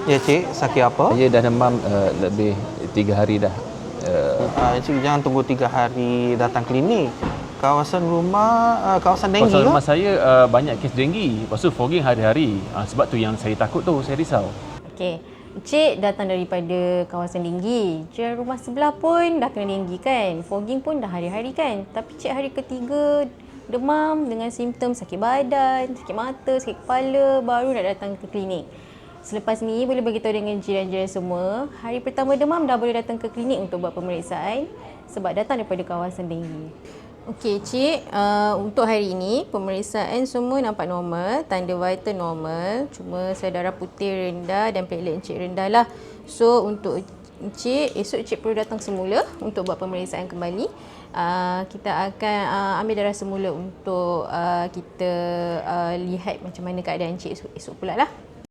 Ya cik, sakit apa? Saya dah demam lebih 3 hari dah. Cik jangan tunggu 3 hari datang klinik. Kawasan rumah, kawasan denggi Kawasan ke? rumah saya banyak kes denggi. Lepas tu fogging hari-hari. Sebab tu yang saya takut tu, saya risau. Okey, Encik datang daripada kawasan denggi. Jiran rumah sebelah pun dah kena denggi kan. Fogging pun dah hari-hari kan. Tapi Cik hari ketiga demam dengan simptom sakit badan, sakit mata, sakit kepala, baru nak datang ke klinik. Selepas ni boleh beritahu dengan jiran-jiran semua, hari pertama demam dah boleh datang ke klinik untuk buat pemeriksaan sebab datang daripada kawasan denggi. Okey Cik, untuk hari ini pemeriksaan semua nampak normal, tanda vital normal, cuma darah putih rendah dan platelet Encik rendah lah. So untuk Encik, esok Encik perlu datang semula untuk buat pemeriksaan kembali. Kita akan ambil darah semula untuk kita lihat macam mana keadaan Encik esok pula lah.